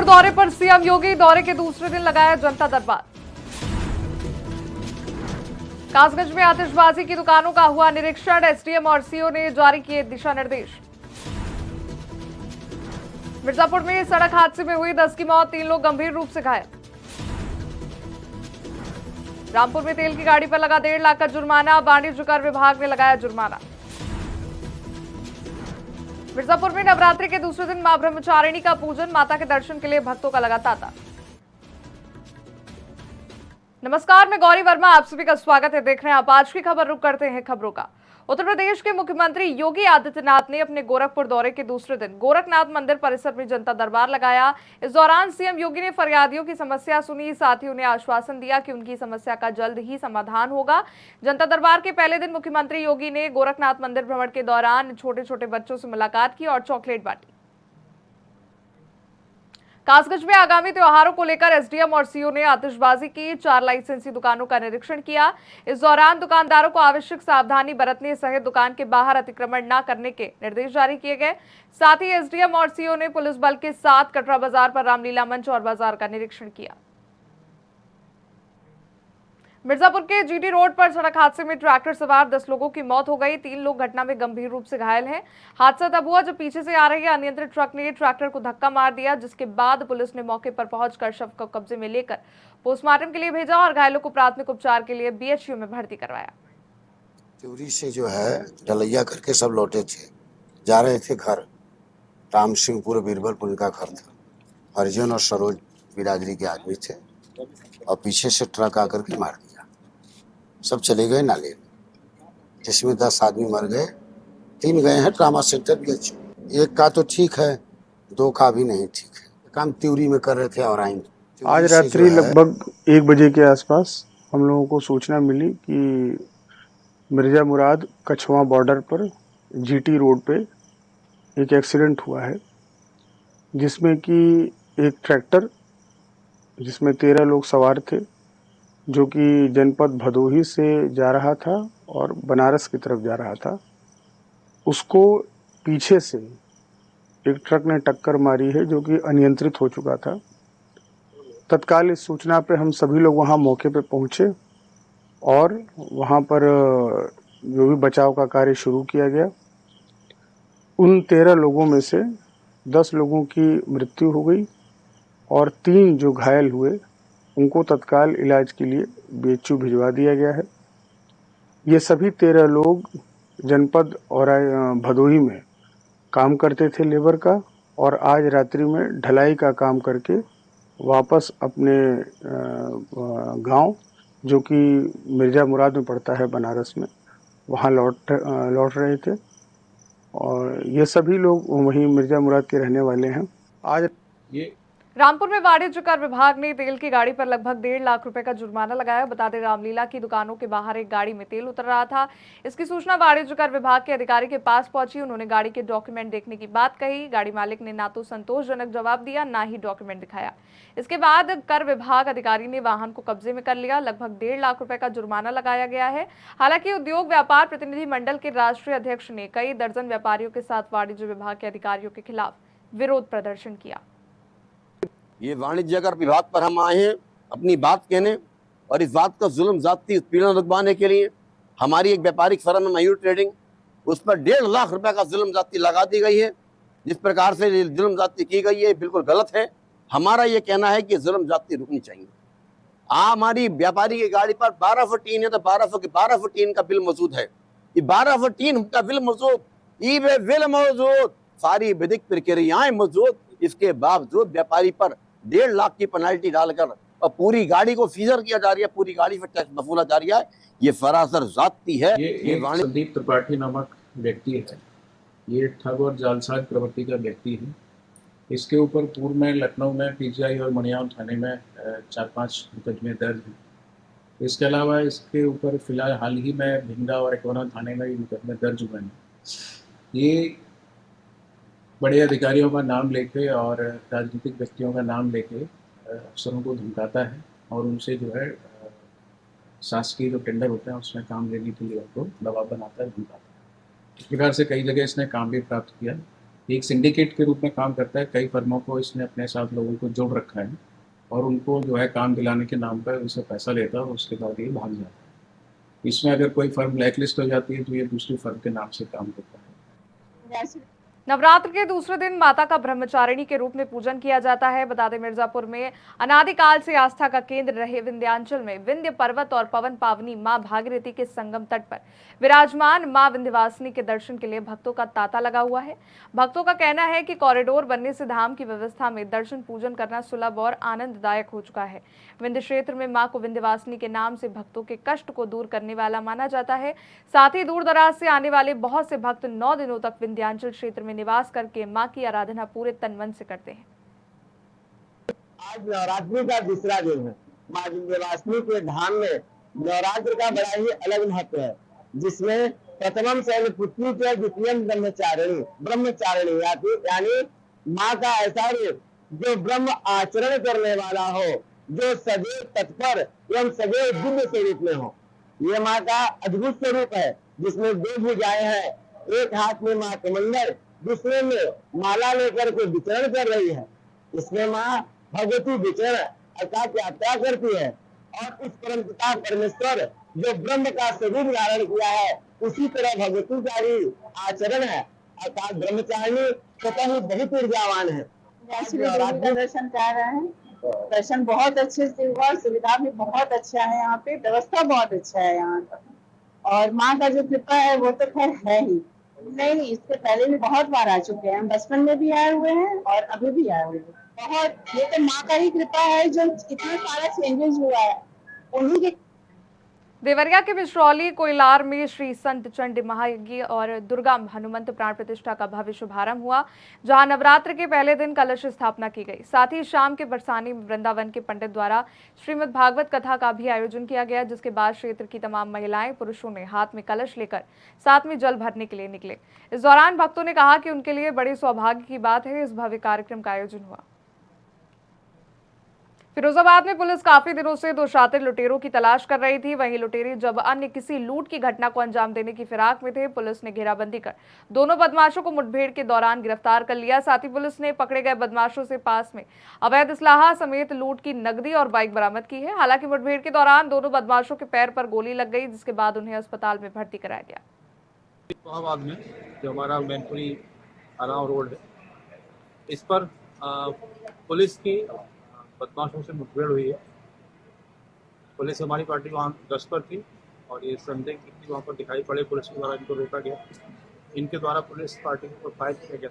मिर्जापुर दौरे पर सीएम योगी, दौरे के दूसरे दिन लगाया जनता दरबार। कासगंज में आतिशबाजी की दुकानों का हुआ निरीक्षण, एसडीएम और सीओ ने जारी किए दिशा निर्देश। मिर्जापुर में सड़क हादसे में हुई 10 की मौत, 3 लोग गंभीर रूप से घायल। रामपुर में तेल की गाड़ी पर लगा 1.5 लाख का जुर्माना, वाणिज्य कर विभाग ने लगाया जुर्माना। मिर्जापुर में नवरात्रि के दूसरे दिन मां ब्रह्मचारिणी का पूजन, माता के दर्शन के लिए भक्तों का लगा तांता। नमस्कार, मैं गौरी वर्मा, आप सभी का स्वागत है। देख रहे हैं आप आज की खबर। रुक करते हैं खबरों का। उत्तर प्रदेश के मुख्यमंत्री योगी आदित्यनाथ ने अपने गोरखपुर दौरे के दूसरे दिन गोरखनाथ मंदिर परिसर में जनता दरबार लगाया। इस दौरान सीएम योगी ने फरियादियों की समस्या सुनी, साथ ही उन्हें आश्वासन दिया कि उनकी समस्या का जल्द ही समाधान होगा। जनता दरबार के पहले दिन मुख्यमंत्री योगी ने गोरखनाथ मंदिर भ्रमण के दौरान छोटे छोटे बच्चों से मुलाकात की और चॉकलेट बांटी। कासगंज में आगामी त्योहारों को लेकर एसडीएम और सीओ ने आतिशबाजी की 4 लाइसेंसी दुकानों का निरीक्षण किया। इस दौरान दुकानदारों को आवश्यक सावधानी बरतने सहित दुकान के बाहर अतिक्रमण न करने के निर्देश जारी किए गए। साथ ही एसडीएम और सीओ ने पुलिस बल के साथ कटरा बाजार पर रामलीला मंच और बाजार का निरीक्षण किया। मिर्जापुर के जीटी रोड पर सड़क हादसे में ट्रैक्टर सवार 10 लोगों की मौत हो गई, 3 लोग घटना में गंभीर रूप से घायल हैं। हादसा तब हुआ जब पीछे से आ रही अनियंत्रित ट्रक ने ट्रैक्टर को धक्का मार दिया, जिसके बाद पुलिस ने मौके पर पहुंचकर शव को कब्जे में लेकर पोस्टमार्टम के लिए भेजा और घायलों को प्राथमिक उपचार के लिए बीएचयू में भर्ती करवाया। त्यूरी से जो है ढलैया करके सब लौटे थे, जा रहे थे घर। राम सिंहपुर बीरबलपुर उनका घर था। हरिजन और सरोज बिरादरी के आदमी थे और पीछे से ट्रक आकर के मार दिया। सब चले गए नाले में, जिसमें 10 आदमी मर गए, 3 गए हैं ट्रामा सेंटर बीएचयू। एक का तो ठीक है, 2 का भी नहीं ठीक है। काम त्यूरी में कर रहे थे और आएंगे। आज रात्रि लगभग 1 बजे के आसपास हम लोगों को सूचना मिली कि मिर्जा मुराद कछवा बॉर्डर पर जीटी रोड पे एक एक्सीडेंट हुआ है, जिसमें कि एक ट्रैक्टर जिसमें 13 लोग सवार थे, जो कि जनपद भदोही से जा रहा था और बनारस की तरफ जा रहा था, उसको पीछे से एक ट्रक ने टक्कर मारी है, जो कि अनियंत्रित हो चुका था। तत्काल इस सूचना पे हम सभी लोग वहाँ मौके पे पहुँचे और वहाँ पर जो भी बचाव का कार्य शुरू किया गया। उन 13 लोगों में से 10 लोगों की मृत्यु हो गई और 3 जो घायल हुए उनको तत्काल इलाज के लिए बीएचयू भिजवा दिया गया है। ये सभी 13 लोग जनपद और भदोही में काम करते थे लेबर का, और आज रात्रि में ढलाई का काम करके वापस अपने गांव, जो कि मिर्जा मुराद में पड़ता है बनारस में, वहाँ लौट रहे थे। और ये सभी लोग वहीं मिर्जा मुराद के रहने वाले हैं। आज ये रामपुर में वाणिज्य कर विभाग ने तेल की गाड़ी पर लगभग 1.5 लाख रुपए का जुर्माना लगाया। बता दें, रामलीला की दुकानों के बाहर एक गाड़ी में तेल उतर रहा था। इसकी सूचना वाणिज्य कर विभाग के अधिकारी के पास पहुंची। उन्होंने गाड़ी के डॉक्यूमेंट देखने की बात कही। गाड़ी मालिक ने ना तो संतोषजनक जवाब दिया, ना ही डॉक्यूमेंट दिखाया। इसके बाद कर विभाग अधिकारी ने वाहन को कब्जे में कर लिया। लगभग 1.5 लाख रुपए का जुर्माना लगाया गया है। हालांकि उद्योग व्यापार प्रतिनिधि मंडल के राष्ट्रीय अध्यक्ष ने कई दर्जन व्यापारियों के साथ वाणिज्य विभाग के अधिकारियों के खिलाफ विरोध प्रदर्शन किया। ये वाणिज्य कर विभाग पर हम आए हैं अपनी बात कहने, और इस बात का जुल्म जाती उत्पीड़न रुकवाने के लिए। हमारी एक व्यापारिक फर्म है मयूर ट्रेडिंग, उस पर 1.5 लाख रुपए का जुल्म जाती लगा दी गई है। जिस प्रकार से जुल्म जाती की गई है बिल्कुल गलत है। हमारा ये कहना है कि जुल्म जाती रुकनी चाहिए। हमारी व्यापारी की गाड़ी पर 12 फुट टीन है तो 12 फुट टीन का बिल मौजूद है। ये 12 फुट टीन का बिल मौजूद, ई बिल मौजूद, सारी विधिक प्रक्रियाएं मौजूद, इसके बावजूद व्यापारी पर 1.5 लाख की पेनल्टी डालकर और पूरी गाड़ी को सीजर किया जा रही है, पूरी गाड़ी पर टैक्स वसूला जा रहा है। ये सरासर जाती है। ये संदीप त्रिपाठी नामक व्यक्ति है। ये ठग और जालसाज प्रवृत्ति का व्यक्ति है। इसके ऊपर पूर्व में लखनऊ में पीजीआई और मणियाव थाने में 4-5 मुकदमे दर्ज हैं। इसके अलावा इसके ऊपर फिलहाल हाल ही में भिंडा और एकौरा थाने में मुकदमे दर्ज हुए हैं। ये बड़े अधिकारियों का नाम लेके और राजनीतिक व्यक्तियों का नाम लेके अफसरों को धमकाता है और उनसे जो है शासकीय जो टेंडर होते हैं उसमें काम लेने के लिए उनको दबाव बनाता है, धमकाता है। इस प्रकार से कई जगह इसने काम भी प्राप्त किया। एक सिंडिकेट के रूप में काम करता है। कई फर्मों को इसने अपने साथ लोगों को जोड़ रखा है और उनको जो है काम दिलाने के नाम पर उनसे पैसा लेता है और उसके बाद ये भाग जाता है। इसमें अगर कोई फर्म ब्लैक लिस्ट हो जाती है तो ये दूसरी फर्म के नाम से काम करता है। नवरात्र के दूसरे दिन माता का ब्रह्मचारिणी के रूप में पूजन किया जाता है। बता दें, मिर्जापुर में अनादिकाल से आस्था का केंद्र रहे विंध्याचल में विंध्य पर्वत और पवन पावनी मां भागीरथी के संगम तट पर विराजमान मां विंध्यवासिनी के दर्शन के लिए भक्तों का तांता लगा हुआ है। भक्तों का कहना है कि कॉरिडोर बनने से धाम की व्यवस्था में दर्शन पूजन करना सुलभ और आनंददायक हो चुका है। विंध्य क्षेत्र में मां को विंध्यवासिनी के नाम से भक्तों के कष्ट को दूर करने वाला माना जाता है। साथ ही दूर दराज से आने वाले बहुत से भक्त 9 दिनों तक विंध्याचल क्षेत्र में निवास करके मां की आराधना पूरे तन मन से करते हैं। आज नवरात्रि का दूसरा दिन है। मां विंध्यवासिनी के धाम में नवरात्र का बड़ा ही अलग महत्व है, जिसमें प्रथमम शैलपुत्री के द्वितीयम ब्रह्मचारिणी यानी मां का ऐसा रूप जो ब्रह्म आचरण करने वाला हो, जो सदैव तत्पर एवं सदैव दिव्य स्वरूप में हो। ये मां का अद्भुत स्वरूप है, जिसमें 2 भुजाएं हैं। एक हाथ में मां कमंडल, दूसरे में माला लेकर के विचरण कर रही है। इसमें मां भगवती विचरण अर्थात यात्रा करती है और उस परमपिता परमेश्वर जो ब्रह्म का स्वरूप धारण किया है, उसी तरह भगवती का ही आचरण है अर्थात ब्रह्मचारिणी स्वतः ही बहुत ऊर्जावान है। दर्शन कर रहे हैं। दर्शन बहुत अच्छे से हुआ, सुविधा भी बहुत अच्छा है, यहाँ पे व्यवस्था बहुत अच्छा है यहाँ पर, और माँ का जो कृपा है वो तो खैर है ही। नहीं, इससे पहले भी बहुत बार आ चुके हैं, बचपन में भी आए हुए हैं और अभी भी आए हुए हैं। बहुत, ये तो माँ का ही कृपा है जो इतना सारा चेंजेस हुआ है उन्हीं के। देवरिया के बिश्रौली कोयलार में श्री संत चंडी महायज्ञ और दुर्गा हनुमंत प्राण प्रतिष्ठा का भव्य शुभारंभ हुआ, जहां नवरात्र के पहले दिन कलश स्थापना की गई। साथ ही शाम के बरसानी वृंदावन के पंडित द्वारा श्रीमद् भागवत कथा का भी आयोजन किया गया, जिसके बाद क्षेत्र की तमाम महिलाएं पुरुषों ने हाथ में कलश लेकर साथ में जल भरने के लिए निकले। इस दौरान भक्तों ने कहा कि उनके लिए बड़े सौभाग्य की बात है इस भव्य कार्यक्रम का आयोजन हुआ। फिरोजाबाद में पुलिस काफी दिनों से 2 शातिर लुटेरों की तलाश कर रही थी। वहीं लुटेरे जब अन्य किसी लूट की घटना को अंजाम देने की फिराक में थे, पुलिस ने घेराबंदी कर दोनों बदमाशों को मुठभेड़ के दौरान गिरफ्तार कर लिया। साथ ही पुलिस ने पकड़े गए बदमाशों से पास में अवैध इस्लाहा समेत लूट की नकदी और बाइक बरामद की है। हालांकि मुठभेड़ के दौरान दोनों बदमाशों के पैर पर गोली लग गई, जिसके बाद उन्हें अस्पताल में भर्ती कराया गया। इस्लामाबाद में जो हमारा मैनपुरी आराव रोड है, इस पर पुलिस की बदमाशों से मुठभेड़ हुई है। पुलिस हमारी पार्टी वहाँ गश्त पर थी और ये संदेह व्यक्ति वहाँ पर दिखाई पड़े, पुलिस के द्वारा इनको रोका गया। इनके द्वारा पुलिस पार्टी को फायर किया गया।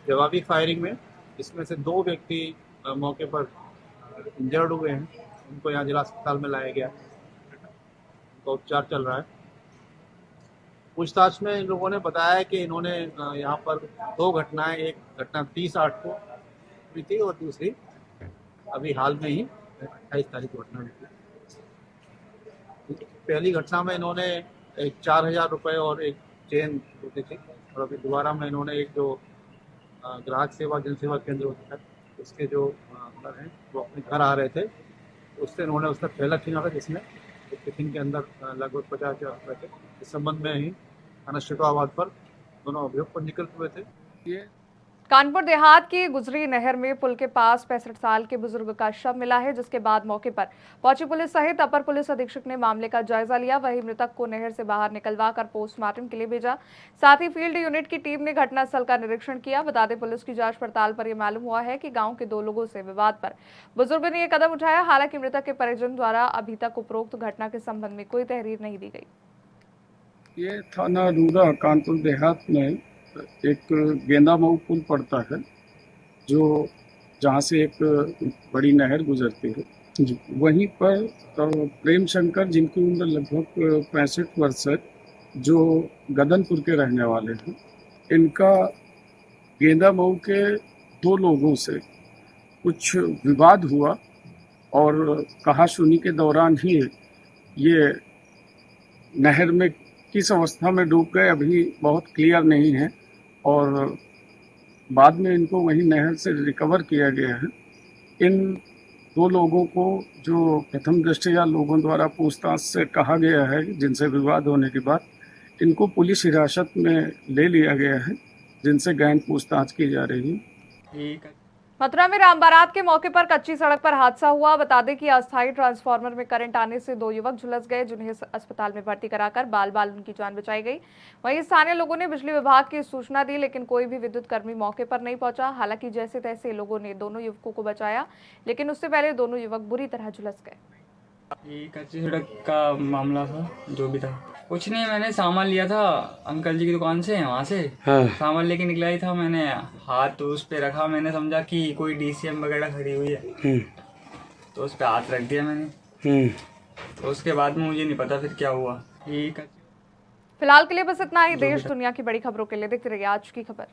जवाबी फायरिंग में इसमें से 2 व्यक्ति मौके पर इंजर्ड हुए हैं, उनको यहाँ जिला अस्पताल में लाया गया, उनका उपचार चल रहा है। पूछताछ में इन लोगों ने बताया कि इन्होंने यहाँ पर 2 घटनाएं, एक घटना 30/8 को हुई थी और दूसरी अभी हाल में ही 28 तारीख को घटना हुई थी। पहली घटना में इन्होंने एक 4000 रुपये और एक चेन होती थी, और अभी दोबारा में इन्होंने एक जो ग्राहक सेवा जनसेवा केंद्र होता है उसके जो अंदर हैं वो अपने घर आ रहे थे, उससे इन्होंने उसका थैला छीना था, जिसमें एक टिफिन के अंदर लगभग 50,000 रुपये थे। इस संबंध में ही थाना शिकाबाद पर दोनों अभियोग पर निकल हुए थे। ये कानपुर देहात की गुजरी नहर में पुल के पास 65 साल के बुजुर्ग का शव मिला है, जिसके बाद मौके पर पहुंची पुलिस सहित अपर पुलिस अधीक्षक ने मामले का जायजा लिया। वहीं मृतक को नहर से बाहर निकलवा कर पोस्टमार्टम के लिए भेजा। साथ ही फील्ड यूनिट की टीम ने घटनास्थल का निरीक्षण किया। बता दें, पुलिस की जांच पड़ताल पर यह मालूम हुआ है कि गाँव के 2 लोगों से विवाद पर बुजुर्ग ने यह कदम उठाया। हालांकि मृतक के परिजन द्वारा अभी तक उपरोक्त घटना के संबंध में कोई तहरीर नहीं दी गई। ये थाना रूरा कानपुर देहात में एक गेंदा मऊ पुल पड़ता है, जो जहाँ से एक बड़ी नहर गुजरती है। वहीं पर प्रेम शंकर, जिनकी उम्र लगभग 65 वर्ष है, जो गदनपुर के रहने वाले हैं, इनका गेंदा मऊ के 2 लोगों से कुछ विवाद हुआ और कहा सुनी के दौरान ही ये नहर में किस अवस्था में डूब गए अभी बहुत क्लियर नहीं है, और बाद में इनको वही नहर से रिकवर किया गया है। इन 2 लोगों को जो प्रथम दृष्टया लोगों द्वारा पूछताछ से कहा गया है, जिनसे विवाद होने के बाद इनको पुलिस हिरासत में ले लिया गया है जिनसे गहन पूछताछ की जा रही है। मथुरा में राम बारात के मौके पर कच्ची सड़क पर हादसा हुआ। बता दें कि अस्थायी ट्रांसफार्मर में करंट आने से 2 युवक झुलस गए, जिन्हें अस्पताल में भर्ती कराकर बाल बाल उनकी जान बचाई गई। वहीं स्थानीय लोगों ने बिजली विभाग की सूचना दी, लेकिन कोई भी विद्युत कर्मी मौके पर नहीं पहुंचा। हालांकि जैसे तैसे लोगों ने दोनों युवकों को बचाया, लेकिन उससे पहले दोनों युवक बुरी तरह झुलस गए। ये कच्ची सड़क का मामला था, जो भी था। कुछ नहीं, मैंने सामान लिया था अंकल जी की दुकान से, वहाँ से सामान लेके निकला ही था। मैंने हाथ तो उस पे रखा, मैंने समझा कि कोई डीसीएम वगैरह खड़ी हुई है, तो उस पे हाथ रख दिया मैंने। तो उसके बाद में मुझे नहीं पता फिर क्या हुआ। फिलहाल के लिए बस इतना ही। देश दुनिया की बड़ी खबरों के लिए देखते रहिए आज की खबर।